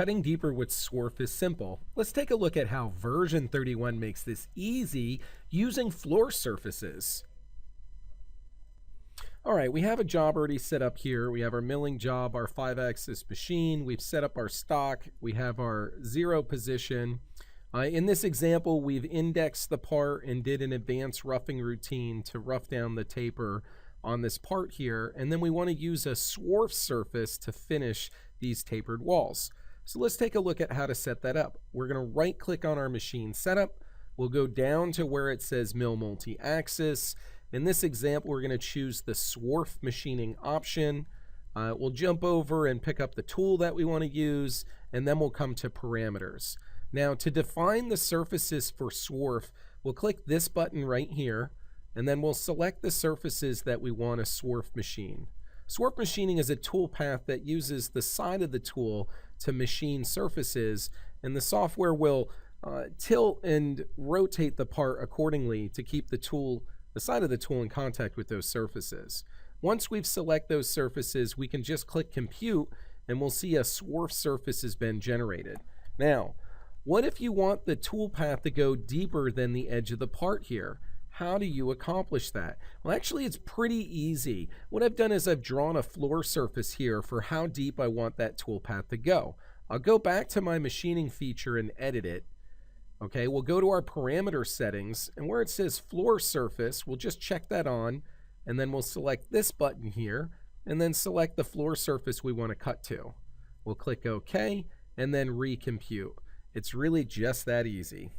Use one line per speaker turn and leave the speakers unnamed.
Cutting deeper with Swarf is simple. Let's take a look at how version 31 makes this easy using floor surfaces. All right, we have a job already set up here. We have our milling job, our 5-axis machine. We've set up our stock. We have our 0 position. In this example, we've indexed the part and did an advanced roughing routine to rough down the taper on this part here. And then we want to use a Swarf surface to finish these tapered walls. So let's take a look at how to set that up. We're going to right click on our machine setup. We'll go down to where it says Mill Multi-Axis. In this example, we're going to choose the Swarf machining option. We'll jump over and pick up the tool that we want to use, and then we'll come to parameters. Now, to define the surfaces for Swarf, we'll click this button right here, and then we'll select the surfaces that we want to Swarf machine. Swarf machining is a tool path that uses the side of the tool to machine surfaces, and the software will tilt and rotate the part accordingly to keep the side of the tool in contact with those surfaces. Once we've selected those surfaces, we can just click compute and we'll see a Swarf surface has been generated. Now, what if you want the tool path to go deeper than the edge of the part here? How do you accomplish that? Well, actually, it's pretty easy. What I've done is I've drawn a floor surface here for how deep I want that tool path to go. I'll go back to my machining feature and edit it. Okay, we'll go to our parameter settings, and where it says floor surface, we'll just check that on, and then we'll select this button here, and then select the floor surface we want to cut to. We'll click OK, and then recompute. It's really just that easy.